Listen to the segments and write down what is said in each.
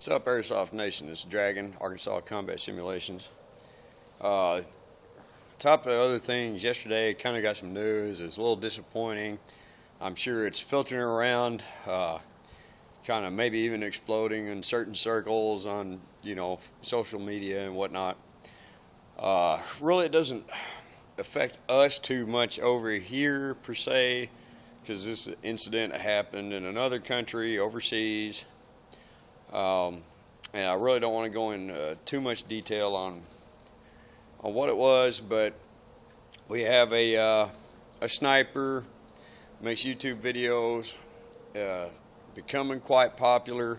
What's up, Airsoft Nation? It's Dragon, Arkansas Combat Simulations. Uh, Top of other things, yesterday kind of got some news. It's a little disappointing. I'm sure it's filtering around, kind of maybe even exploding in certain circles on, social media and whatnot. Really, it doesn't affect us too much over here per se, because this incident happened in another country overseas. And I really don't want to go in too much detail on what it was, but we have a sniper, makes YouTube videos, becoming quite popular.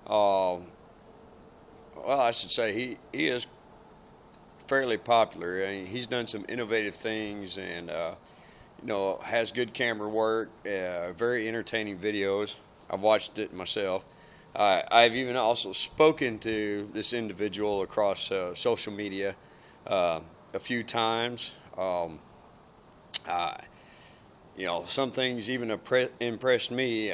Well, I should say he is fairly popular. I mean, he's done some innovative things, and has good camera work, very entertaining videos. I've watched it myself. I've even also spoken to this individual across social media a few times. Some things even impressed me.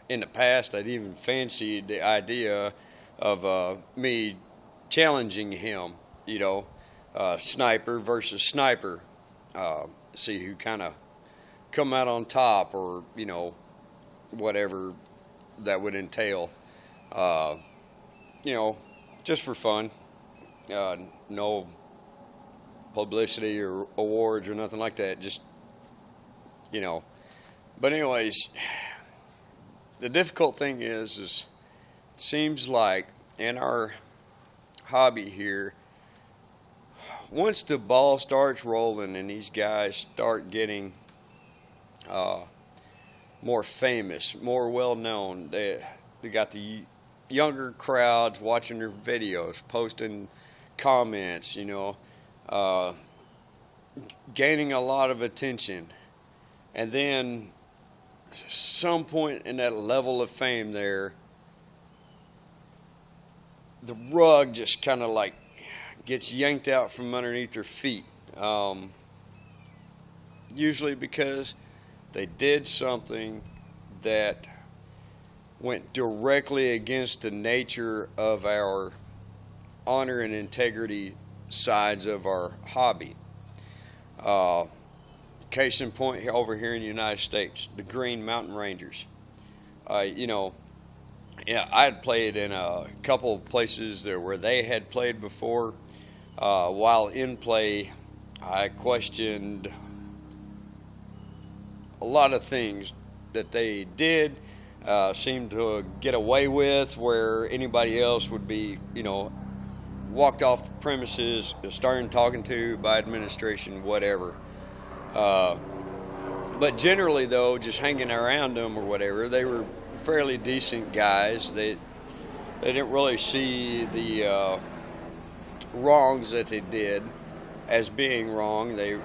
In the past, I'd even fancied the idea of me challenging him, sniper versus sniper, see who kind of come out on top, or, whatever that would entail, just for fun, no publicity or awards or nothing like that, just, but anyways, the difficult thing is it seems like in our hobby here, once the ball starts rolling and these guys start getting more famous, more well known, they got the younger crowds watching their videos, posting comments, gaining a lot of attention, and then some point in that level of fame there, the rug just kind of like gets yanked out from underneath their feet, usually because they did something that went directly against the nature of our honor and integrity sides of our hobby. Case in point, over here in the United States, the Green Mountain Rangers. I had played in a couple of places there where they had played before. While in play, I questioned a lot of things that they did, seemed to get away with, where anybody else would be, walked off the premises, started talking to by administration, whatever. But generally, though, just hanging around them or whatever, they were fairly decent guys. They didn't really see the wrongs that they did as being wrong. They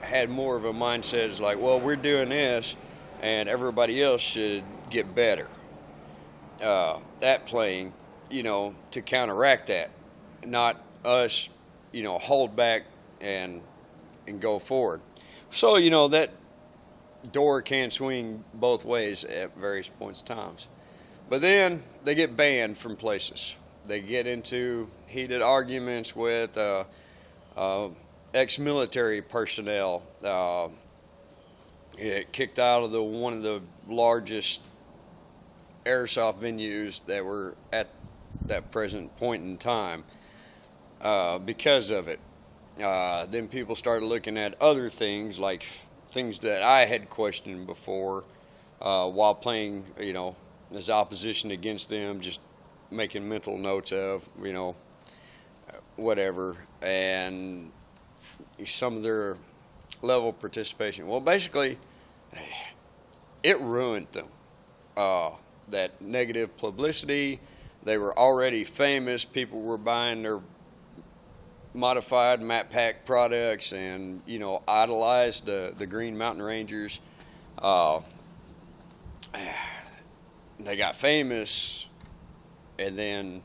had more of a mindset as like, well, we're doing this and everybody else should get better at playing, to counteract that, not us, hold back and go forward. So, that door can swing both ways at various points in times. But then they get banned from places. They get into heated arguments with ex-military personnel, kicked out of one of the largest airsoft venues that were at that present point in time because of it. Then people started looking at other things, like things that I had questioned before while playing, as opposition against them, just making mental notes of, whatever, and some of their level of participation. Well, basically, it ruined them. That negative publicity, they were already famous. People were buying their modified Map Pack products and, idolized the Green Mountain Rangers. They got famous, and then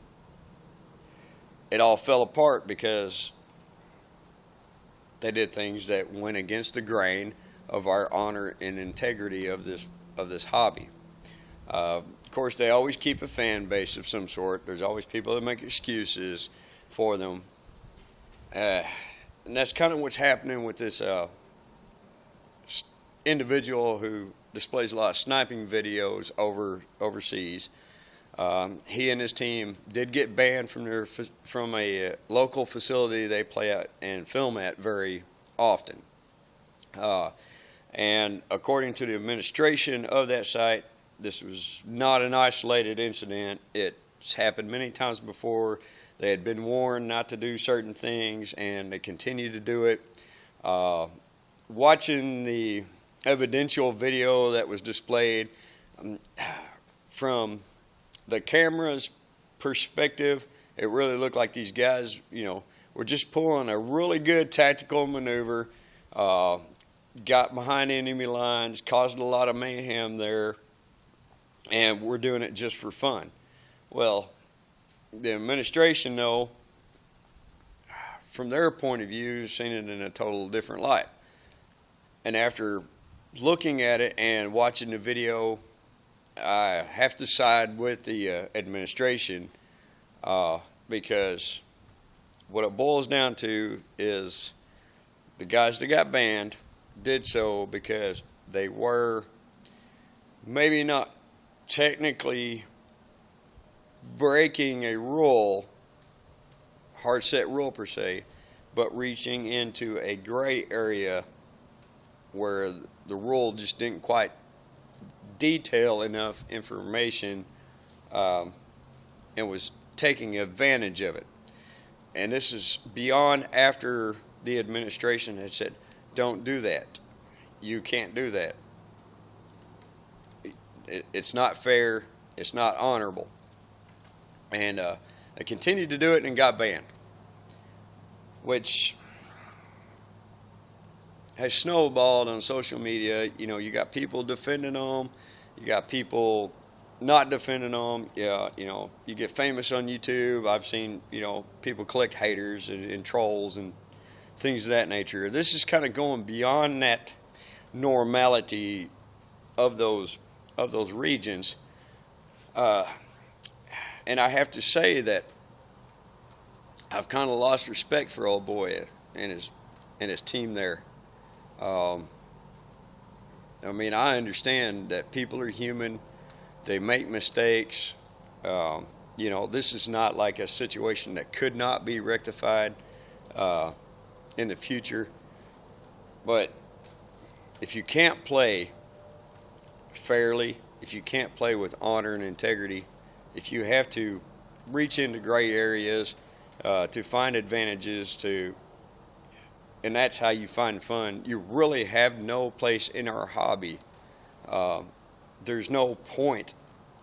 it all fell apart because they did things that went against the grain of our honor and integrity of this hobby. Of course, they always keep a fan base of some sort. There's always people that make excuses for them. And that's kind of what's happening with this individual who displays a lot of sniping videos overseas. He and his team did get banned from a local facility they play at and film at very often. And according to the administration of that site, this was not an isolated incident. It's happened many times before. They had been warned not to do certain things, and they continue to do it. Watching the evidential video that was displayed from the camera's perspective, it really looked like these guys, were just pulling a really good tactical maneuver, got behind enemy lines, caused a lot of mayhem there, and we're doing it just for fun. Well, the administration, though, from their point of view, seen it in a total different light. And after looking at it and watching the video, I have to side with the administration, because what it boils down to is the guys that got banned did so because they were maybe not technically breaking a rule, hard set rule per se, but reaching into a gray area where the rule just didn't quite detail enough information, and was taking advantage of it. And this is beyond after the administration had said, don't do that. You can't do that. It's not fair. It's not honorable. And they continued to do it and got banned, which has snowballed on social media. You got people defending them. You got people not defending them. Yeah, you get famous on YouTube. I've seen, people collect haters and trolls and things of that nature. This is kind of going beyond that normality of those regions. And I have to say that I've kind of lost respect for old boy and his team there. I understand that people are human. They make mistakes. This is not like a situation that could not be rectified in the future. But if you can't play fairly, if you can't play with honor and integrity, if you have to reach into gray areas to find advantages, and that's how you find fun, you really have no place in our hobby. There's no point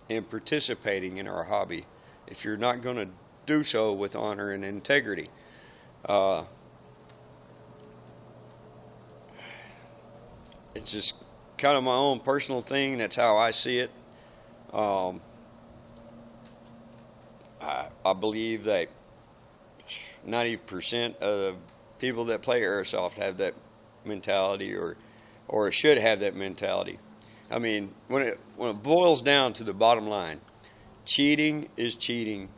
in participating in our hobby if you're not going to do so with honor and integrity. It's just kind of my own personal thing. That's how I see it. I believe that 90% of people that play airsoft have that mentality, or should have that mentality. When it boils down to the bottom line, cheating is cheating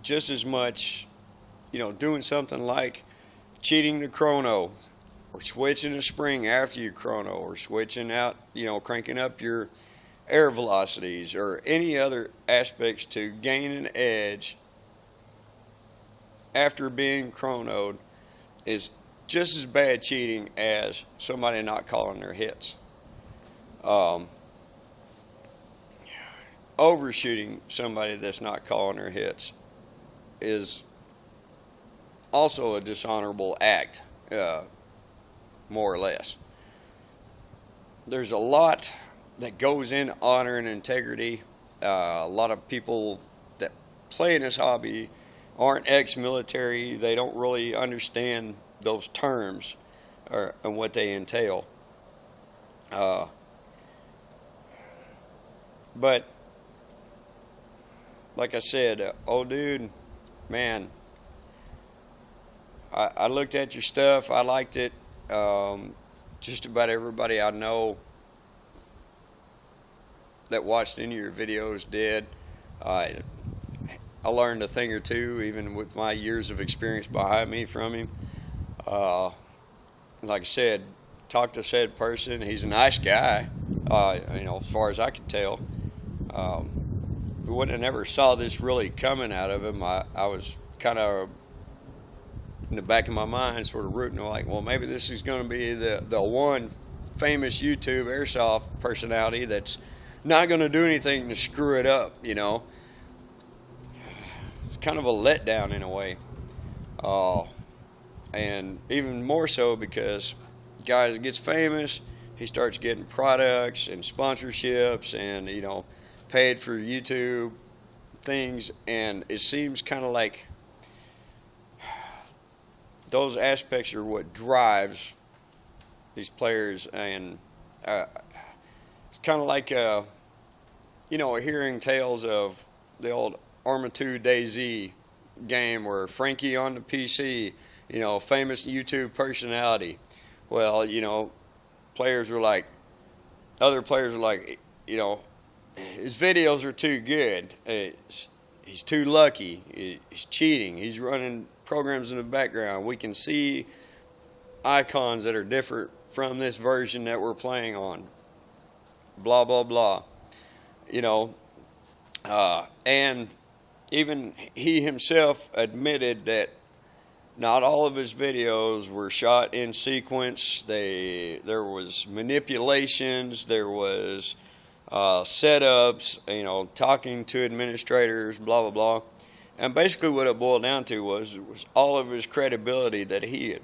just as much. Doing something like cheating the chrono, or switching a spring after you chrono, or switching out, cranking up your air velocities, or any other aspects to gain an edge after being chronoed, is just as bad cheating as somebody not calling their hits. Overshooting somebody that's not calling their hits is also a dishonorable act, more or less. There's a lot that goes in honor and integrity. A lot of people that play in this hobby aren't ex-military. They don't really understand those terms and what they entail. But like I said, old dude, man, I looked at your stuff. I liked it. Just about everybody I know that watched any of your videos did. I learned a thing or two, even with my years of experience behind me, from him. Like I said, talk to said person. He's a nice guy, as far as I could tell. We wouldn't have never saw this really coming out of him. I was kind of in the back of my mind sort of rooting, like, well, maybe this is going to be the one famous YouTube airsoft personality that's not going to do anything to screw it up, It's kind of a letdown in a way. And even more so because guys gets famous, he starts getting products and sponsorships and, paid for YouTube things, and it seems kind of like those aspects are what drives these players, and it's kind of like hearing tales of the old Arma 2 DayZ game where Frankie on the PC, famous YouTube personality. Well, other players were like, his videos are too good. He's too lucky. He's cheating. He's running programs in the background. We can see icons that are different from this version that we're playing on. Blah, blah, blah. And even he himself admitted that not all of his videos were shot in sequence. There was manipulations. There was setups, talking to administrators, blah, blah, blah. And basically what it boiled down to was all of his credibility that he had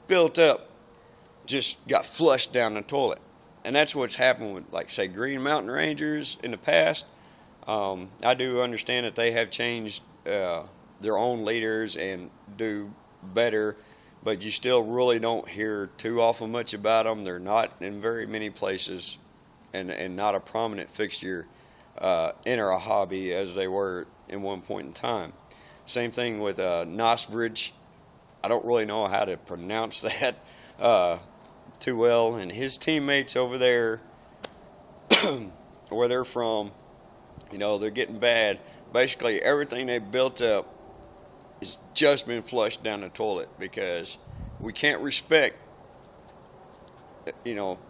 built up just got flushed down the toilet. And that's what's happened with, like, say, Green Mountain Rangers in the past. I do understand that they have changed their own leaders and do better, but you still really don't hear too awful much about them. They're not in very many places and not a prominent fixture in our hobby as they were in one point in time. Same thing with Nosbridge. I don't really know how to pronounce that too well, and his teammates over there where they're from, they're getting bad. Basically everything they built up has just been flushed down the toilet because we can't respect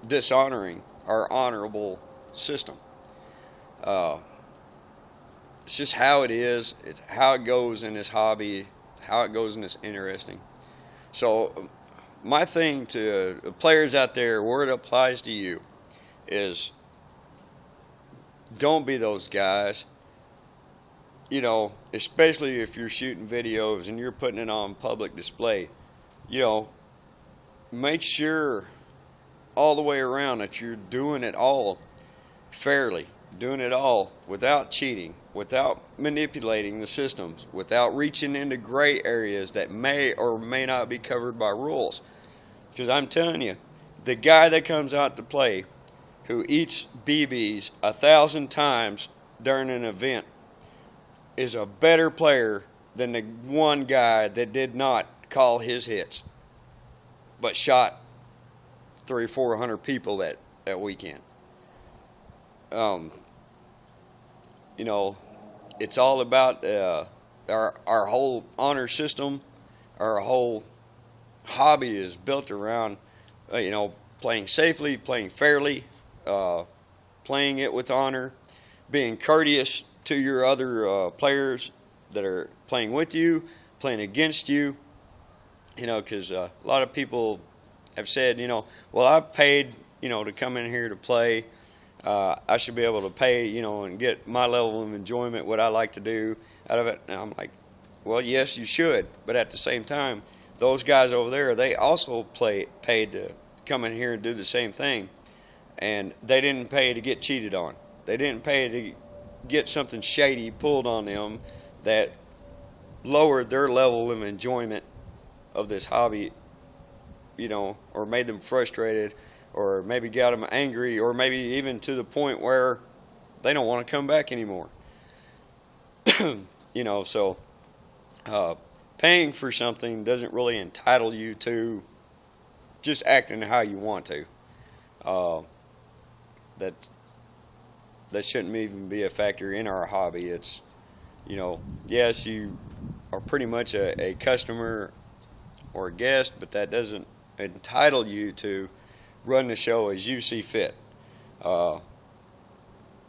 dishonoring our honorable system. It's just how it is. It's how it goes in this hobby, how it goes in this interesting. So my thing to players out there, where it applies to you, is don't be those guys. Especially if you're shooting videos and you're putting it on public display, make sure all the way around that you're doing it all fairly, doing it all without cheating, without manipulating the systems, without reaching into gray areas that may or may not be covered by rules. Because I'm telling you, the guy that comes out to play who eats BBs 1,000 times during an event is a better player than the one guy that did not call his hits but shot 300 or 400 people that weekend. It's all about our whole honor system. Our whole hobby is built around playing safely, playing fairly, playing it with honor, being courteous to your other players that are playing with you, playing against you. Because a lot of people have said, well, I've paid, to come in here to play. I should be able to pay, and get my level of enjoyment, what I like to do out of it. And I'm like, well, yes, you should. But at the same time, those guys over there, they also paid to come in here and do the same thing. And they didn't pay to get cheated on. They didn't pay to get something shady pulled on them that lowered their level of enjoyment of this hobby, or made them frustrated, or maybe got them angry, or maybe even to the point where they don't want to come back anymore. So paying for something doesn't really entitle you to just acting how you want to. that shouldn't even be a factor in our hobby. It's, yes, you are pretty much a customer or a guest, but that doesn't entitle you to run the show as you see fit.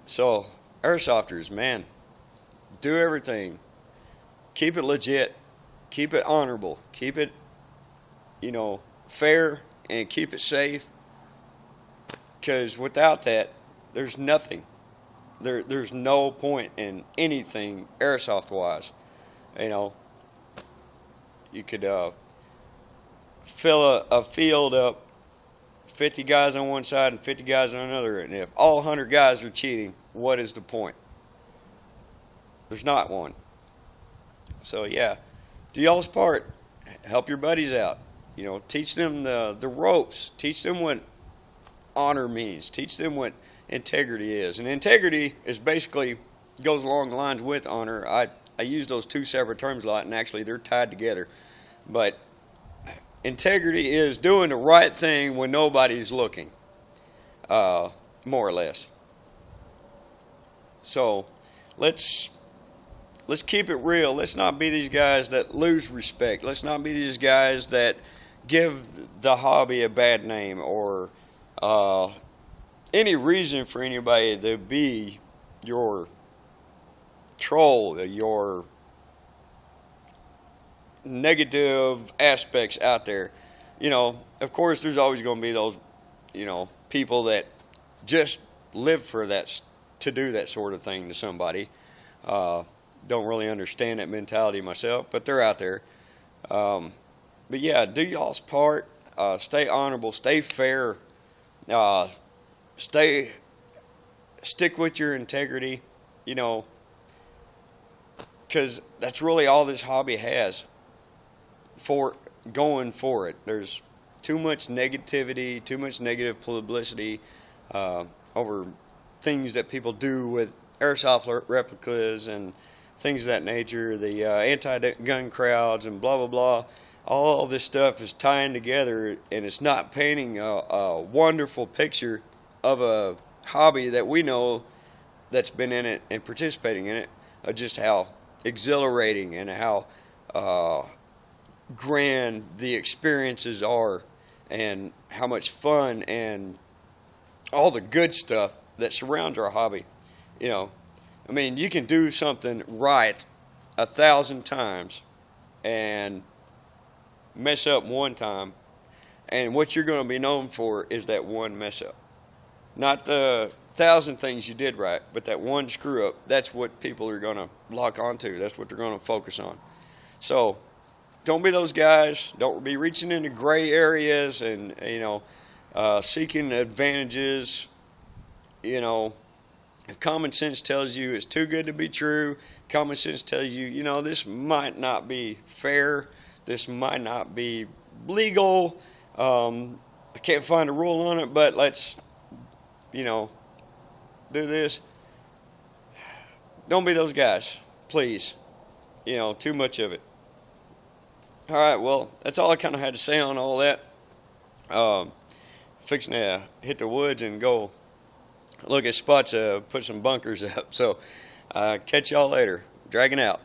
So, airsofters, man, do everything. Keep it legit. Keep it honorable. Keep it, fair, and keep it safe. Because without that, there's nothing. There's no point in anything airsoft-wise. You could fill a field up, 50 guys on one side and 50 guys on another, and if all 100 guys are cheating, what is the point? There's not one. So yeah, do y'all's part. Help your buddies out. Teach them the ropes. Teach them what honor means. Teach them what integrity is. And integrity is basically goes along the lines with honor. I use those two separate terms a lot, and actually they're tied together. But integrity is doing the right thing when nobody's looking, more or less. So let's keep it real. Let's not be these guys that lose respect. Let's not be these guys that give the hobby a bad name, or any reason for anybody to be your troll, your negative aspects out there. Of course, there's always going to be those, people that just live for that, to do that sort of thing to somebody. Don't really understand that mentality myself, but they're out there. But yeah, do y'all's part. Stay honorable. Stay fair. Stick with your integrity. Because that's really all this hobby has for going for it. There's too much negativity, too much negative publicity over things that people do with airsoft replicas and things of that nature, the anti-gun crowds and blah, blah, blah. All this stuff is tying together, and it's not painting a wonderful picture of a hobby that we know that's been in it and participating in it, of just how exhilarating and how grand the experiences are, and how much fun and all the good stuff that surrounds our hobby. You can do something right 1,000 times and mess up one time, and what you're going to be known for is that one mess up. Not the 1,000 things you did right, but that one screw up. That's what people are going to lock onto. That's what they're going to focus on. So don't be those guys. Don't be reaching into gray areas and seeking advantages. If common sense tells you it's too good to be true, common sense tells you, this might not be fair, this might not be legal, I can't find a rule on it, but let's, do this. Don't be those guys, please. Too much of it. All right, well, that's all I kind of had to say on all that. Fixing to hit the woods and go look at spots, put some bunkers up. So catch y'all later. Dragging out.